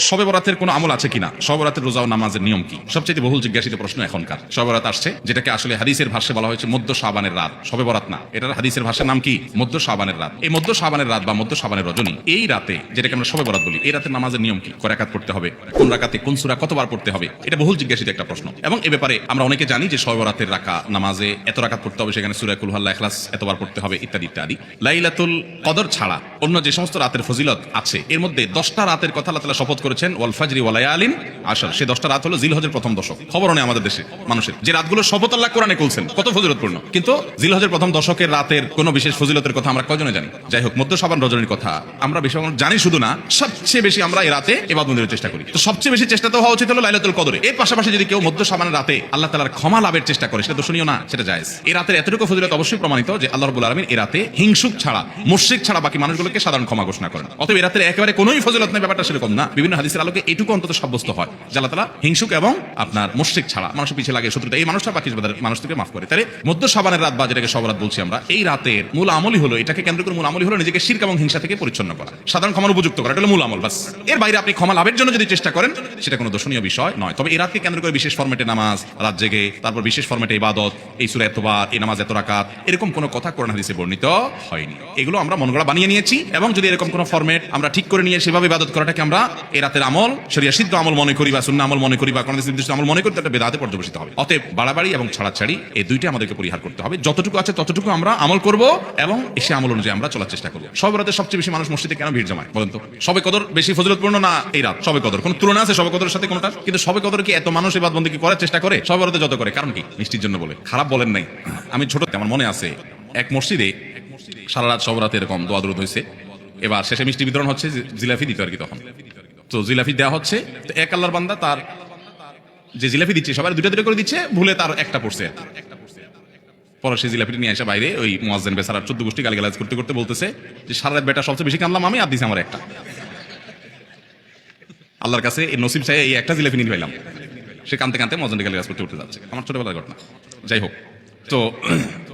শবে বরাতের কোনো আমল আছে কিনা, শবে বরাতের রোজা ও নামাজের নিয়ম কি, সবচেয়ে বহুল জিজ্ঞাসিত প্রশ্ন এখনকার। শবে বরাত আসছে, যেটাকে আসলে হাদিসের ভাষ্যে বলা হয়েছে মধ্য শাবানের রাত, শবে বরাত না, এটার হাদিসের ভাষ্যের নাম কি মধ্য শাবানের রাত। এই মধ্য শাবানের রাত বা মধ্য শাবানের রজনী, এই রাতে যেটাকে আমরা শবে বরাত বলি, এই রাতের নামাজের নিয়ম কি, কয় রাকাত পড়তে হবে, কোন রাকাতে কোন সূরা কতবার পড়তে হবে, এটা বহুল জিজ্ঞাসিত একটা প্রশ্ন। এবং এ ব্যাপারে আমরা অনেকে জানি যে শবে বরাতের নামাজে এত রাকাত পড়তে হবে, সেখানে সূরা কুল হুয়াল্লাহ, ইখলাস এতবার পড়তে হবে ইত্যাদি ইত্যাদি। লাইলাতুল কদর ছাড়া অন্য যে সমস্ত রাতের ফজিলত আছে, এর মধ্যে 10টা রাতের কথা আল্লাহ তাআলা শপথ করেছেন, ওয়াল ফাজরি ওয়া লায়ালিন আশর। সেই 10টা রাত হলো জিলহজের প্রথম দশক। খবর নেই আমাদের দেশে মানুষের যে রাতগুলো শপথ আল্লাহ কোরআনে বলছেন কত ফজিলতপূর্ণ, কিন্তু জিলহজের প্রথম দশকের রাতের কোনো বিশেষ ফজিলতের কথা আমরা কয়জনে জানি? যাই হোক, মধ্য শাবান রজনীর কথা আমরা বেশি জানি শুধু না, সবচেয়ে বেশি আমরা এই রাতে ইবাদতের চেষ্টা করি। তো সবচেয়ে বেশি চেষ্টা তো হওয়া উচিত হলো লাইলাতুল কদরে। এর পাশাপাশি যদি কেউ মধ্য শাবানের রাতে আল্লাহ তাআলার ক্ষমা লাভের চেষ্টা করে, সেটা দর্শনীয় না, সেটা জায়েজ। এই রাতের এতটুকু ফজিলত অবশ্যই প্রমাণিত যে আল্লাহ রাব্বুল আলামিন এই রাতে হিংসুক ছাড়া, মুশরিক ছাড়া বাকি মানুষগুলোকে সাধারণ ক্ষমা ঘোষণা করেন। অতএব এই রাতের একেবারে কোনোই ফজিলত নেই, ব্যাপারটা সেরকম না। বিভিন্ন হাদিসের আলোকে এটুকু অন্তত সাব্যস্ত হয় যে আল্লাহ তাআলা হিংসুক এবং আপনার মুশরিক ছাড়া, মানুষের পিছিয়ে লাগে শত্রুতা, এই মানুষটা বাকি মানুষ থেকে মাফ করে। তাহলে মধ্য শাবানের রাত বা যেটাকে শবে বরাত বলছি আমরা, এই রাতের মূল আমলই হলো, এটাকে কেন্দ্র করে মূল আমলই হলো নিজেকে শিরক এবং হিংসা থেকে পরিচ্ছন্ন করা, সাধারণ ক্ষমার উপযুক্ত করা, এটা হলো মূল আমল। বাস, এর বাইরে আপনি ক্ষমা লাভের জন্য যদি চেষ্টা করেন, সেটা কোনো দর্শনীয় বিষয় নয়। তবে এই রাতকে কেন্দ্র করে বিশেষ ফরম্যাটে নামাজ, রাত জেগে, তারপর বিশেষ ফরম্যাটে ইবাদত, এই সূরা এতবার, এই নামাজ এত রাকাত, এরকম কোনো কথা কোরআন হাদিসে বর্ণিত হয়নি। এগুলো আমরা মন গড়া বানিয়ে নিয়েছি। এবং যদি এরকম কোনো ফরম্যাট আমরা ঠিক করে নিয়ে সেভাবে ইবাদত করাটাকে আমরা এই রাতের আমল, শরিয়া সিদ্ধ আমল মনে করি বা সুন্নাহ আমল মনে করি বা কোরআন নির্দিষ্ট আমল মনে করি, তাতে বেদাতে পর্যবেসিত হবে। অতএব বাড়াবাড়ি এবং ছাড়াছাড়ি এই দুইটা আমাদেরকে পরিহার করতে হবে। যতটুকু আছে ততটুকু আমরা আমল করব এবং এসে আমল অনুযায়ী আমরা চলার চেষ্টা করব। শবে বরাতে সবচেয়ে বেশি মানুষ মসজিদে কেন ভিড় জমায় বলেন তো? শবে কদর বেশি ফজিলতপূর্ণ না এই রাত? শবে কদর কোনো তুলনা আছে শবে কদরের সাথে কোনটা? কিন্তু শবে কদর কি এত মানুষ ইবাদত বন্দেগী করার চেষ্টা করে শবে বরাতে যত করে? কারণ কি? মিষ্টির জন্য বলে। খারাপ বলেন নাই। আমি ছোট আমার মনে আছে এক মসজিদে সারা রাত শবে বরাতে এরকম দোয়া দরুদ হয়েছে। এবার শেষে মিষ্টি বিতরণ হচ্ছে, জিলাফি দিত আর কি তখন। তো জিলাফি দেওয়া হচ্ছে, তো এক আল্লাহর বান্দা তার যে জিলাফি দিচ্ছে সবার দুটা দুটো করে দিচ্ছে, ভুলে তার একটা পড়ছে। পরে সে জিলাপিটা নিয়ে আসে বাইরে, ওই মুয়াজ্জিন বেচারা 14 গোষ্ঠী গালিগালাজ করতে করতে বলতেছে যে সারা রাত বেটা সবচেয়ে বেশি কাঁদলাম আমি, আর দিছে আমার একটা। আল্লাহর কাছে এই নসিব চাই এই একটা জিলাপি নিয়ে পাইলাম। সে কাঁদতে কাঁদতে মুয়াজ্জিন গালিগালাজ করতে করতে যাচ্ছে। আমার ছোটবেলার ঘটনা। যাই হোক, তো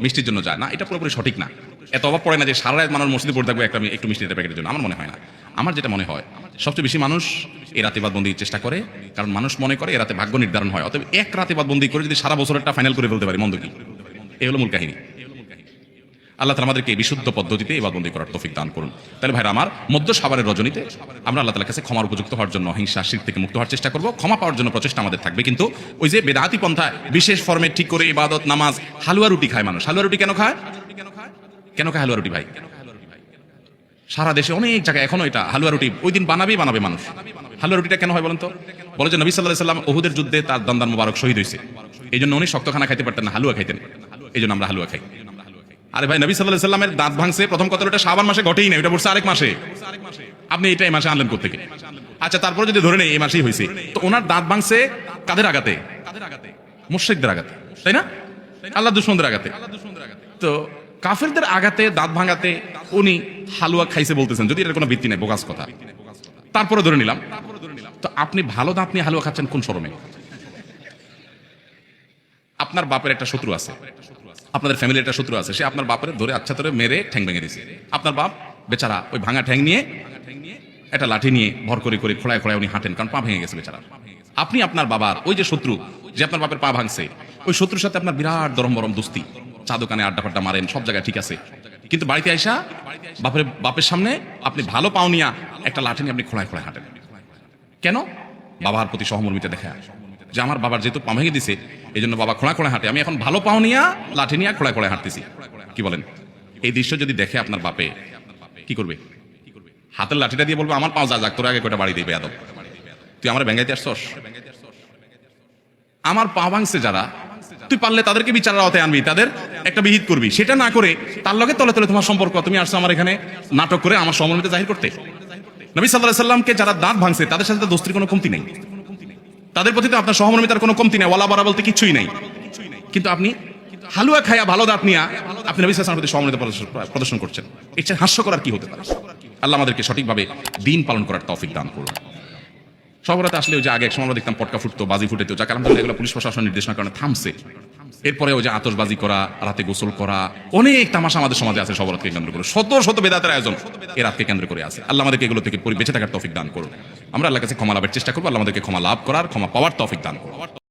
মিষ্টির জন্য যায় না, এটা পুরোপুরি সঠিক না। এত অভাব পড়ে না যে সারা রাত মানুষ মসজিদে পড়ে থাকবে একটু মিষ্টির প্যাকেটের জন্য, আমার মনে হয় না। আমার যেটা মনে হয়, সবচেয়ে বেশি মানুষ এই রাতে ইবাদতবন্দির চেষ্টা করে, কারণ মানুষ মনে করে এ রাতে ভাগ্য নির্ধারণ হয়। অতএব এক রাতে ইবাদতবন্দি করে যদি সারা বছরটা ফাইনাল করে ফেলতে পারি, মন্দ কি? এই হলো মূল কাহিনী। আল্লাহ তাআলা আমাদেরকে বিশুদ্ধ পদ্ধতিতে ইবাদতবন্দি করার তৌফিক দান করুন। তাহলে ভাইরা আমার, মধ্য শাবানের রজনীতে আমরা আল্লাহ তাআলার কাছে ক্ষমার উপযুক্ত হওয়ার জন্য, হিংসা শিরক থেকে মুক্ত হওয়ার চেষ্টা করব। ক্ষমা পাওয়ার জন্য প্রচেষ্টা আমাদের থাকবে। কিন্তু ওই যে বেদাতি পন্থায় বিশেষ ফরম্যাট ঠিক করে ইবাদত, নামাজ, হালুয়া রুটি খায় মানুষ। হালুয়া রুটি কেন খায়? কেন খায় হালুয়া রুটি ভাই? সারা দেশে অনেক জায়গায় এখনো এটা হালুয়া রুটি ওই দিন বানাবে মানুষ। হালুয়া রুটিটা কেন হয় বলেন তো? বলে যে নবী সাল্লাল্লাহু আলাইহি ওয়াসাল্লাম উহুদের যুদ্ধে তার দন্দান মুবারক শহীদ হয়েছে, এই জন্য উনি শক্ত খানা খাইতে পারতেন না, হালুয়া খাইতেন, এই জন্য আমরা হালুয়া খাই। আরে ভাই, নবী সাল্লাল্লাহু আলাইহি ওয়াসাল্লামের দাঁত ভাঙছে প্রথম কথাটা শাবান মাসে ঘটেই না, এটা পড়ছে আরেক মাসে। আপনি এটা এই মাসে আনলেন কোত্থেকে? আচ্ছা, তারপরে যদি ধরে নেই এই মাসেই হয়েছে, তো ওনার দাঁত ভাঙছে কাদের আঘাতে? মুশরিকদের আঘাতে, তাই না? আল্লাহ দুশমনদের আঘাতে। তো কাফেরদের আঘাতে, দাঁত ভাঙাতে উনি হালুয়া খাইছে বলতেছেন, যদি এর কোনো ভিত্তি নেই, বোগাস কথা। তারপরে ধরে নিলাম, তো আপনি ভালো দাঁত নিয়ে হালুয়া খাচ্ছেন কোন শরমে? আপনার বাপের একটা শত্রু আছে, আপনাদের ফ্যামিলির একটা শত্রু আছে, সে আপনার বাপের ধরে আচ্ছা ধরে মেরে ঠ্যাং ভেঙে দিয়েছে। আপনার বাপ বেচারা ওই ভাঙা ঠ্যাং নিয়ে একটা লাঠি নিয়ে ভর করে করে খোড়ায় খোড়ায় উনি হাঁটেন, কারণ পা ভেঙে গেছে বেচারা। আপনি আপনার বাবার ওই যে শত্রু, যে আপনার বাপের পা ভাঙছে, ওই শত্রুর সাথে আপনার বিরাট দরম বরম দোস্তি, চা দোকানে আড্ডা ফাড্ডা মারেন, সব জায়গায় ঠিক আছে। কিন্তু বাড়িতে আইসা বাপের সামনে আপনি ভালো পাও নিয়া একটা লাঠি নিয়ে আপনি খোড়ায় খোড়ায় হাঁটেন। কেন? বাবার প্রতি সহমর্মিতা দেখা, যে আমার বাবার যেহেতু পা ভেঙে দিছে, এই জন্য বাবা খোঁড়া খোঁড়া হাঁটে, আমি এখন ভালো পাও নিয়া লাঠি নিয়ে খোঁড়ায় খোঁড়ায় হাঁটতেছি। কি বলেন? এই দৃশ্য যদি দেখে আপনার বাপে কি করবে? হাতের লাঠিটা দিয়ে বলবো আমার পাও যা যাক, তোর আগে কয়টা বাড়ি দিবে আদব, তুই আমার ব্যাঙ্গাইতে আসছস? আমার পা ভাঙছে যারা, তুই পারলে তাদেরকে বিচারের আওতায় আনবি, তাদের একটা বিহিত করবি। সেটা না করে তার লগে তলে তলে তোমার সম্পর্ক, তুমি আসছো আমার এখানে নাটক করে আমার সহমর্মিতা জাহির করতে। নবী সাল্লাল্লাহু আলাইহি ওয়াসাল্লামকে যারা দাঁত ভাঙছে তাদের সাথে দোস্তির কোনো কমতি নেই, তাদের প্রতি তো আপনার সহমর্মিতার কোনো কমতি নেই, ওয়ালা বারা বলতে কিছুই নেই। কিন্তু আপনি হালুয়া খায়া ভালো দাঁত নিয়া আপনি নবী সাল্লাল্লাহু আলাইহি ওয়াসাল্লামের প্রতি সহমর্মিতা প্রদর্শন করছেন। এর চেয়ে হাস্য করার কি হতে পারে? আল্লাহ আমাদেরকে সঠিকভাবে দিন পালন করার তৌফিক দান করুন। শবে বরাতে আসলে ওই যে আগে এক সময় আমরা দেখতাম পটকা ফুটতো, বাজি ফুটেতো, যাকে আলহামদুলিল্লাহ এগুলো পুলিশ প্রশাসন নির্দেশনার কারণে থামছে। এরপরে ওই যে আতশবাজি করা, রাতে গোসল করা, অনেক তামাশা আমাদের সমাজে আছে শবে বরাতকে কেন্দ্র করে, শত শত বেদাতের আয়োজন এই রাতকে কেন্দ্র করে আছে। আল্লাহ আমাদেরকে এগুলো থেকে বেঁচে থাকার তৌফিক দান করুন। আমরা আল্লাহর কাছে ক্ষমা লাভের চেষ্টা করবো, আল্লাহ আমাদেরকে ক্ষমা লাভ করার, ক্ষমা পাওয়ার তৌফিক দান করুন।